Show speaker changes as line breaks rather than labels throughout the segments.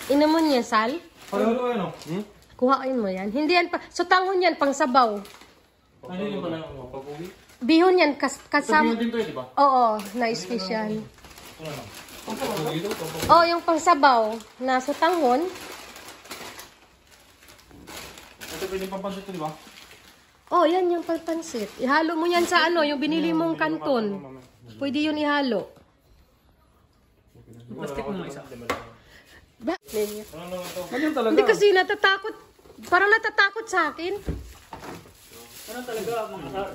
Inamon niya, Sal?
Ano?
Kuhain mo yan. Hindi yan pa. Sutanghon yan, pang sabaw.
Ano yung pala yung pag-uwi?
Bihon yan, kasama.
Bihon din to eh, di ba?
Oo, na-special.
Ano? Pag-uwi to?
Oo, yung pang sabaw na sutanghon.
Ito pwedeng pampansit to, di ba?
Oh, yan yung pansit. Ihalo mo yan sa ano, yung binili mong kanton. Pwede yun ihalo.
Plastic mo isa.
Ba?
Ano naman to?
Ganyan talaga.
Hindi kasi natatakot. Parang natatakot sa akin.
Ganyan talaga mga sar.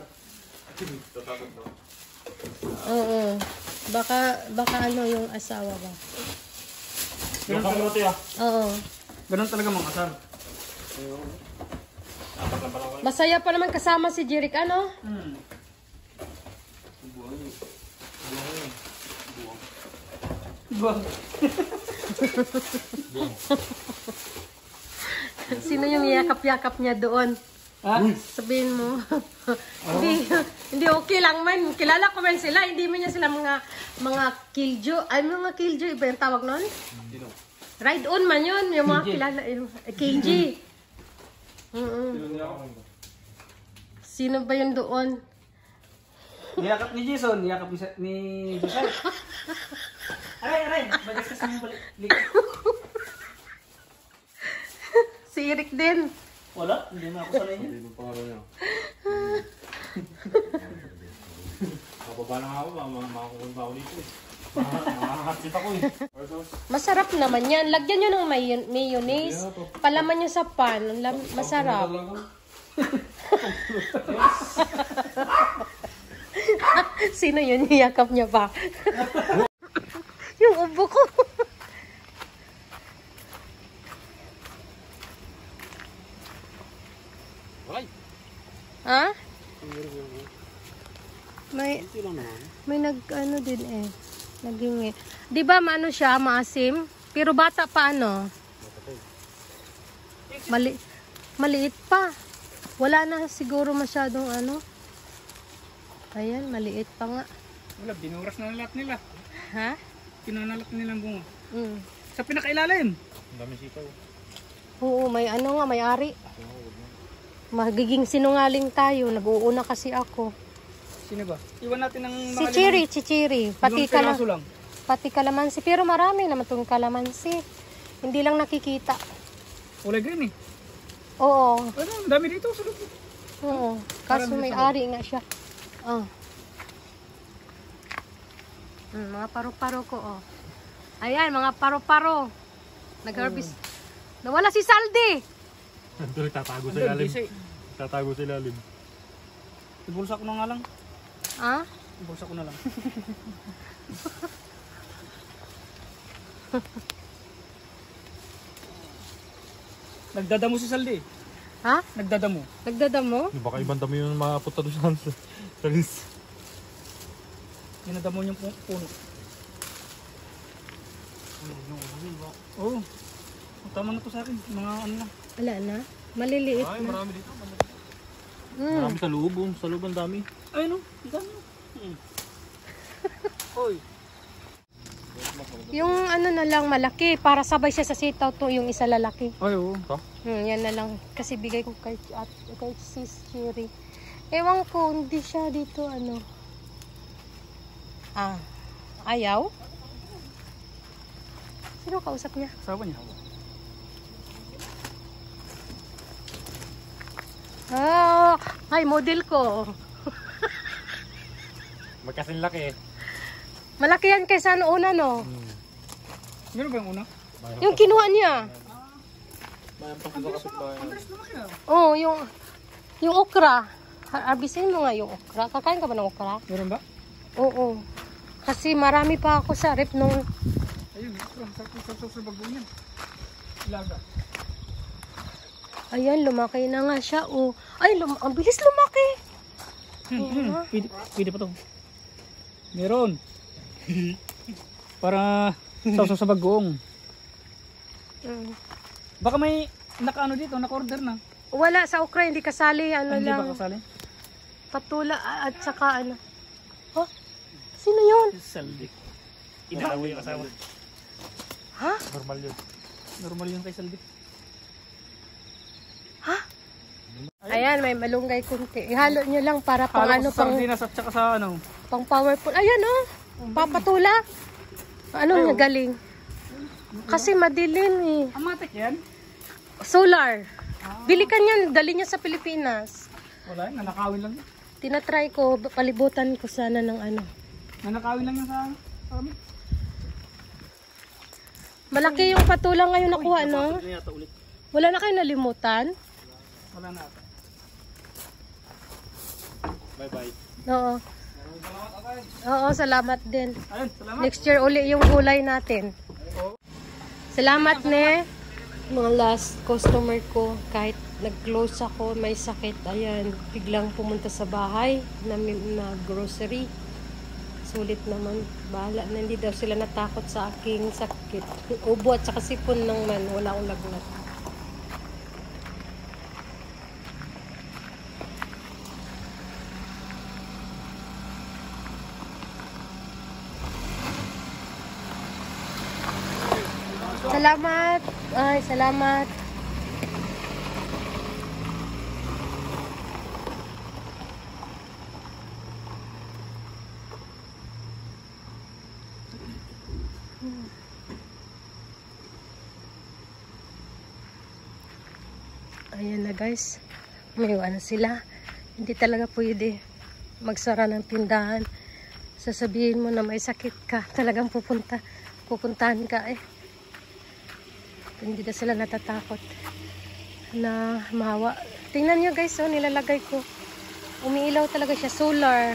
Tatakot to.
Oo. Baka ano yung asawa ba?
Yung kamote ah.
Oo.
Ganyan talaga mga sar.
Dapat lang pala ko.
Masaya pa naman kasama si Jeric, ano?
Buwang.
Sino yung yakap-yakap niya doon?
Ha?
Sabihin mo. hindi okay lang man. Kilala ko man sila. Hindi man niya sila mga killjo. Ay, mga killjo. Iba yung tawag nun? Ride on man yun. Yung mga kilala. KG. Sino ba yun doon?
Niyakap ni Jason. Niyakap ni Jason. Aray. Bagas ka sa mga balik.
Si Eric din.
Wala. Hindi na ako sanay niya.
Hindi mo pangalan niya. Kapaba na nga ako, makakukunta ako dito eh. Makakahatsit ako eh.
Masarap naman yan. Lagyan nyo ng mayonnaise. Palaman nyo sa pan. Masarap. Sino yun? Niyakap niya pa. Yung ubo ko. Ha? May nag-ano din eh. Naging eh. Di ba maano siya, maasim? Pero bata pa ano? Maliit pa. Wala na siguro masyadong ano. Ayan, maliit pa nga.
Wala, binuras na lahat nila.
Ha?
Pinanalat nila ang bunga.
Mm.
Sa pinakailalim.
Ang dami sitaw.
Oo, may ano nga, may ari. Magiging sinungaling tayo. Nag-uuna kasi ako.
Sino ba? Iwan natin ng
Si Chiri.
lang.
Pati kalamansi. Pero marami naman itong kalamansi. Hindi lang nakikita.
Kulay green eh.
Oo.
Ano, ang dami dito sa loob.
Oo. Kaso may ari nga siya. Oh. Mga paro-paro ko, oh. Ayan, mga paro-paro. Nag-harvest. Nawala si Saldi.
Ito, tatago sa
Andun,
ilalim.
busy.
Tatago sa ilalim.
Ibulsa ko na nga lang.
Ah?
Ibulsa ko na lang. Nagdadamo si Saldi.
Ha?
Nagdadamo.
Nagdadamo?
Baka ibang dami yung mapunta doon sa list.
Ginadamo niyong puno. Oo. Tama na to sa akin. Mga ano lang.
Wala na. Maliliit
Ay,
na.
marami dito. Marami sa loob. Sa loob ang dami.
Ay no. Ang dami. Hoy.
Yung ano na lang malaki. Para sabay siya sa sitaw to yung isa lalaki.
Ay oo.
Yan na lang. Kasi bigay ko kay sis Chiri. Ewan ko, hindi siya dito ano. Ah. Ayaw? Sino kausap niya?
Sawa niya.
Ah, ay model ko.
Magkasing laki eh.
Malaki yan kaysa ano una no.
Meron ba yung una?
Yung kinuha niya. Oh, yung okra. Harbisin mo nga yung okra. Kakain ka ba ng okra?
Meron ba?
Oo. Kasi marami pa ako sa rep nung...
Ayun, sarap sa bago niya. Ilaga.
Ayan, lumaki na nga siya. Oh. Ay, ang bilis lumaki.
Pwede pa to. Meron. Para sausaw sa bagoong. Baka may naka-ano dito, naka-order na.
Wala sa okra, hindi kasali. Ano
Hindi
lang.
ba kasali?
Patula at saka ano. Oh, sino yun?
Saldi.
Inaaway yung asawa.
Ha?
Normal yun.
Normal yun kay Saldi.
Ayan, may malunggay kunti. Ihalo nyo lang para pang
Halo
ano,
ko sa
pang,
sardinas at saka sa ano.
pang powerful. Ayan oh, papatula. Anong nga galing? Kasi madilim eh.
Amatik yan?
Solar. Bili ka niyan, dali niya sa Pilipinas.
Wala yan, nanakawin lang yan.
Tinatry ko, palibutan ko sana ng ano.
Nanakawin lang yan sa amin.
Malaki yung patula ngayon nakuha, no?
Nasasad na yata ulit.
Wala na kayo nalimutan?
Wala na ata.
Bye-bye.
Oo. Oo, salamat din.
Ayun, salamat.
Next year uli yung gulay natin. Salamat ne. Mga last customer ko, kahit nag-close ako, may sakit, ayan, biglang pumunta sa bahay na grocery. Sulit naman, bahala na, hindi daw sila natakot sa aking sakit. Ubo at saka sipon ng man, wala akong lagnat. Salamat. Ay, salamat. Ayan na guys. May ano sila. Hindi talaga pwede magsara ng tindahan. Sasabihin mo na may sakit ka. Talagang pupuntahan ka eh. Hindi na sila natatakot na mahawa. Tingnan nyo guys, oh, nilalagay ko. Umiilaw talaga siya, solar.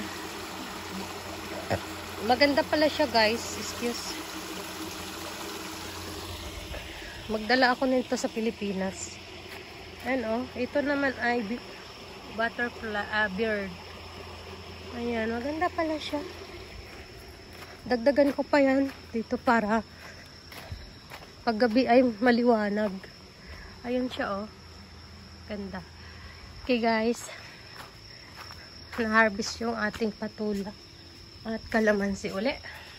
Maganda pala siya guys. Excuse. Magdala ako nito sa Pilipinas. Ayan, oh. Ito naman ay butterfly, bird. Ayan, maganda pala siya. Dagdagan ko pa yan dito para paggabi ay maliwanag. Ayun siya, oh. Ganda. Okay, guys. Na-harvest yung ating patula at kalamansi uli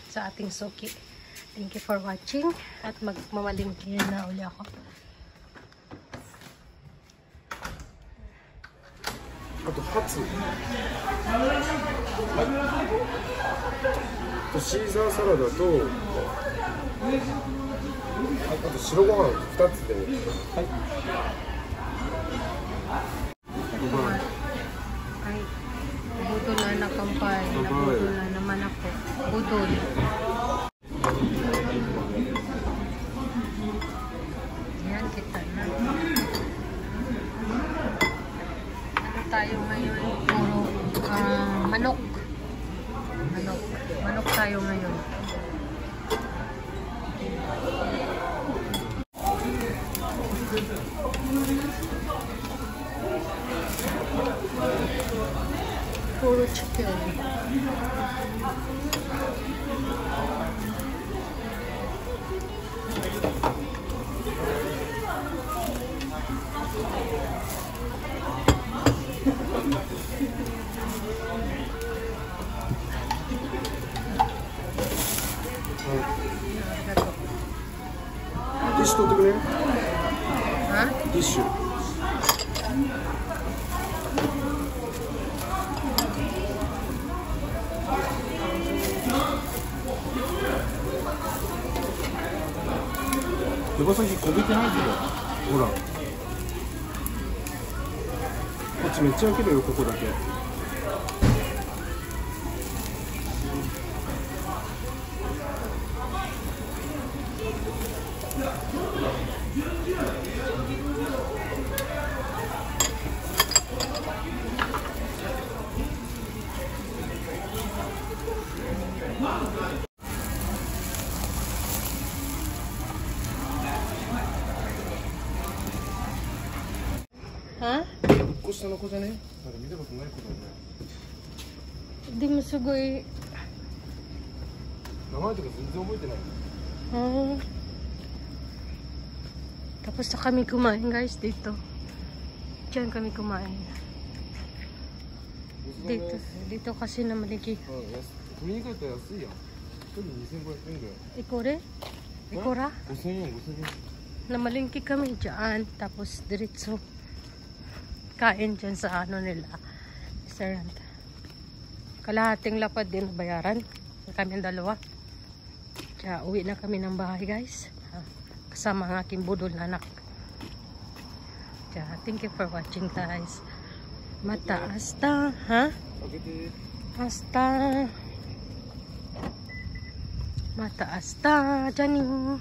sa ating suki. Thank you for watching at magmamalingki na uli ako.
あとハツとシーザーサラダとあと白ご飯2つで、はい、
Ay, budol na nakampay. Nabudol na naman ako. Budol. Yan, kita na. Ano tayo ngayon? Puro manok. Manok tayo ngayon. Puro chicken.
ティッシュ取ってくれる？
Ha?
ティッシュ。 手羽先こびてないけど、ほら。こっちめっちゃ焼けるよ、ここだけ。
Ha?
1個下の子じゃね？なんか見たことない子だね。
Di mo sugoy.
名前とか全然覚えてない。
Tapos na kami kumain guys dito. Diyan kami kumain. Dito kasi na maligi.
取りに帰ったら安いやん。1人2500円ぐらい。
Ikore? Ikora?
5000円、5000円。
namalingki kami dyan. Tapos diretso kain dyan sa ano nila. Restaurant. Kalahating lapad din bayaran. Kami dalawa. Kaya uwi na kami ng bahay guys. Kasama ang aking budol na anak. Kaya thank you for watching guys. Mataas ta. Ha? Hasta. Mataas ta. Diyan